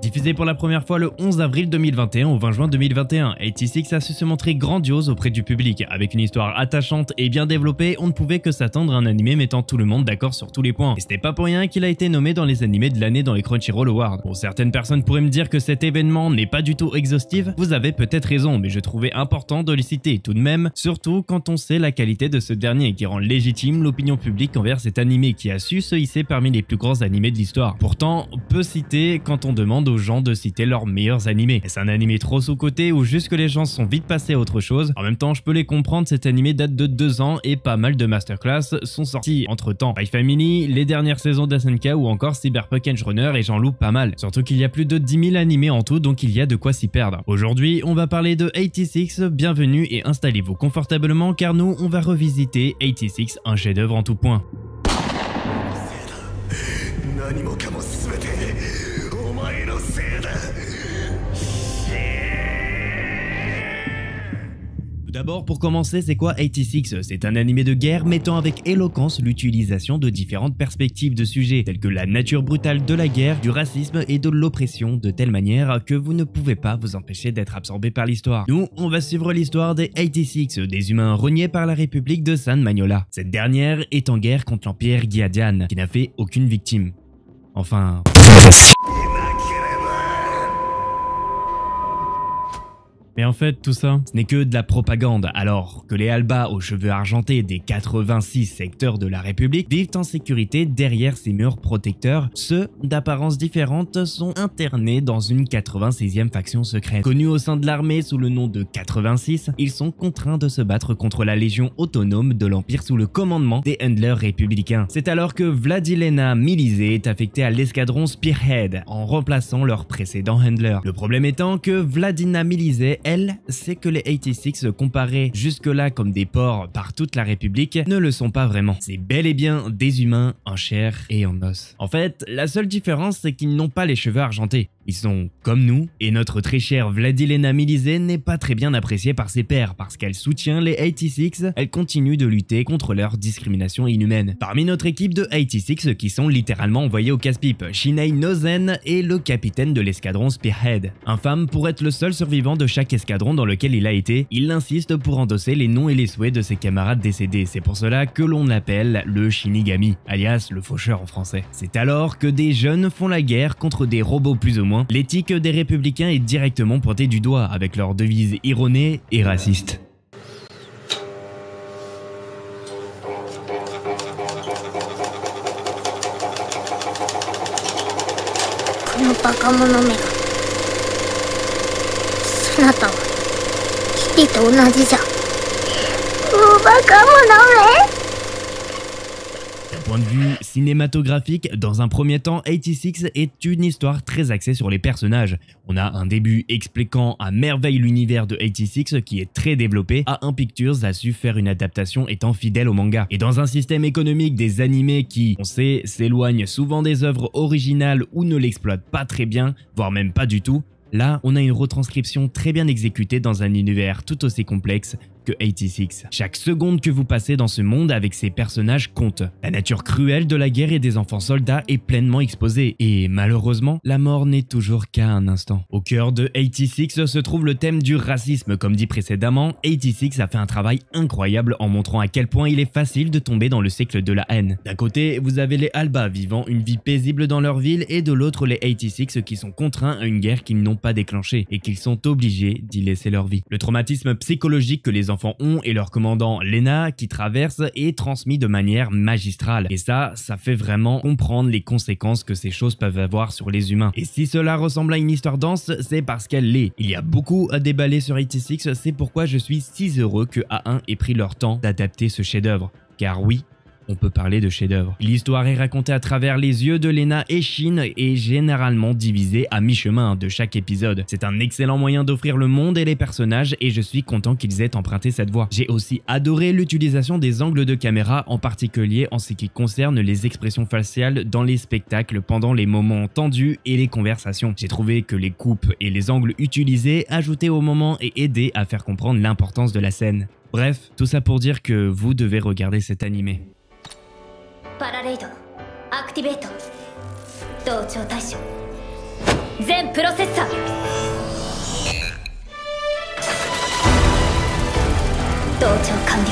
Diffusé pour la première fois le 11 avril 2021 au 20 juin 2021, 86 a su se montrer grandiose auprès du public. Avec une histoire attachante et bien développée, on ne pouvait que s'attendre à un animé mettant tout le monde d'accord sur tous les points. Et c'était pas pour rien qu'il a été nommé dans les animés de l'année dans les Crunchyroll Awards. Bon, certaines personnes pourraient me dire que cet événement n'est pas du tout exhaustif, vous avez peut-être raison, mais je trouvais important de le citer tout de même, surtout quand on sait la qualité de ce dernier qui rend légitime l'opinion publique envers cet animé qui a su se hisser parmi les plus grands animés de l'histoire. Pourtant, peu cité quand on demande aux gens de citer leurs meilleurs animés. Est-ce un animé trop sous-coté ou juste que les gens sont vite passés à autre chose? En même temps, je peux les comprendre, cet animé date de 2 ans et pas mal de masterclass sont sortis entre temps. Spy Family, les dernières saisons d'SNK ou encore Cyberpunk Edge Runner et j'en loupe pas mal. Surtout qu'il y a plus de 10 000 animés en tout, donc il y a de quoi s'y perdre. Aujourd'hui, on va parler de 86, bienvenue et installez-vous confortablement car nous, on va revisiter 86, un chef-d'œuvre en tout point. D'abord, pour commencer, c'est quoi 86? C'est un animé de guerre mettant avec éloquence l'utilisation de différentes perspectives de sujets tels que la nature brutale de la guerre, du racisme et de l'oppression de telle manière que vous ne pouvez pas vous empêcher d'être absorbé par l'histoire. Nous, on va suivre l'histoire des 86, des humains reniés par la République de San Magnola. Cette dernière est en guerre contre l'Empire Giadian, qui n'a fait aucune victime. Enfin... Mais en fait, tout ça, ce n'est que de la propagande, alors que les Albas aux cheveux argentés des 86 secteurs de la République vivent en sécurité derrière ces murs protecteurs. Ceux d'apparence différente sont internés dans une 86e faction secrète. Connus au sein de l'armée sous le nom de 86, ils sont contraints de se battre contre la Légion autonome de l'Empire sous le commandement des handlers républicains. C'est alors que Vladilena Milizé est affectée à l'escadron Spearhead, en remplaçant leur précédent handler. Le problème étant que Vladina Milizé, elle, sait que les 86 comparés jusque-là comme des porcs par toute la République ne le sont pas vraiment. C'est bel et bien des humains en chair et en os. En fait, la seule différence c'est qu'ils n'ont pas les cheveux argentés. Ils sont comme nous, et notre très chère Vladilena Milizé n'est pas très bien appréciée par ses pairs parce qu'elle soutient les 86, elle continue de lutter contre leur discrimination inhumaine. Parmi notre équipe de 86 qui sont littéralement envoyés au casse-pipe, Shinai Nozen est le capitaine de l'escadron Spearhead. Infâme pour être le seul survivant de chaque escadron dans lequel il a été, il insiste pour endosser les noms et les souhaits de ses camarades décédés. C'est pour cela que l'on l'appelle le Shinigami, alias le faucheur en français. C'est alors que des jeunes font la guerre contre des robots plus ou moins. L'éthique des républicains est directement pointée du doigt avec leur devise erronée et raciste. D'un point de vue cinématographique, dans un premier temps, 86 est une histoire très axée sur les personnages. On a un début expliquant à merveille l'univers de 86 qui est très développé, A1 Pictures a su faire une adaptation étant fidèle au manga. Et dans un système économique des animés qui, on sait, s'éloignent souvent des œuvres originales ou ne l'exploitent pas très bien, voire même pas du tout, là, on a une retranscription très bien exécutée dans un univers tout aussi complexe que 86. Chaque seconde que vous passez dans ce monde avec ces personnages compte. La nature cruelle de la guerre et des enfants soldats est pleinement exposée et malheureusement, la mort n'est toujours qu'à un instant. Au cœur de 86 se trouve le thème du racisme. Comme dit précédemment, 86 a fait un travail incroyable en montrant à quel point il est facile de tomber dans le cycle de la haine. D'un côté, vous avez les Albas vivant une vie paisible dans leur ville et de l'autre les 86 qui sont contraints à une guerre qu'ils n'ont pas déclenchée et qu'ils sont obligés d'y laisser leur vie. Le traumatisme psychologique que les enfants ont et leur commandant Lena qui traverse est transmis de manière magistrale. Et ça fait vraiment comprendre les conséquences que ces choses peuvent avoir sur les humains. Et si cela ressemble à une histoire dense, c'est parce qu'elle l'est. Il y a beaucoup à déballer sur 86, c'est pourquoi je suis si heureux que A1 ait pris leur temps d'adapter ce chef-d'œuvre. Car oui, on peut parler de chef-d'œuvre. L'histoire est racontée à travers les yeux de Lena et Shin et généralement divisée à mi-chemin de chaque épisode. C'est un excellent moyen d'offrir le monde et les personnages et je suis content qu'ils aient emprunté cette voie. J'ai aussi adoré l'utilisation des angles de caméra, en particulier en ce qui concerne les expressions faciales dans les spectacles pendant les moments tendus et les conversations. J'ai trouvé que les coupes et les angles utilisés ajoutaient au moment et aidaient à faire comprendre l'importance de la scène. Bref, tout ça pour dire que vous devez regarder cet animé. パラレイドアクティベート同調対象全プロセッサー同調完了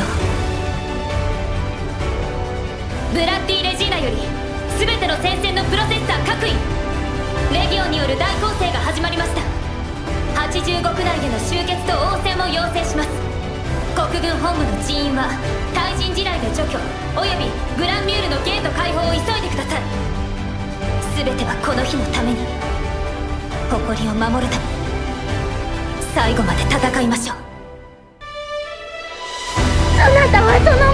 ブラッディ・レジーナより全ての戦線のプロセッサー各位レギオンによる大攻勢が始まりました。85区内での集結と応戦を要請します。国軍本部の人員は対人地雷で除去およびグランミュールのゲート開放を急いでください。全てはこの日のために誇りを守るため最後まで戦いましょう。そなたはその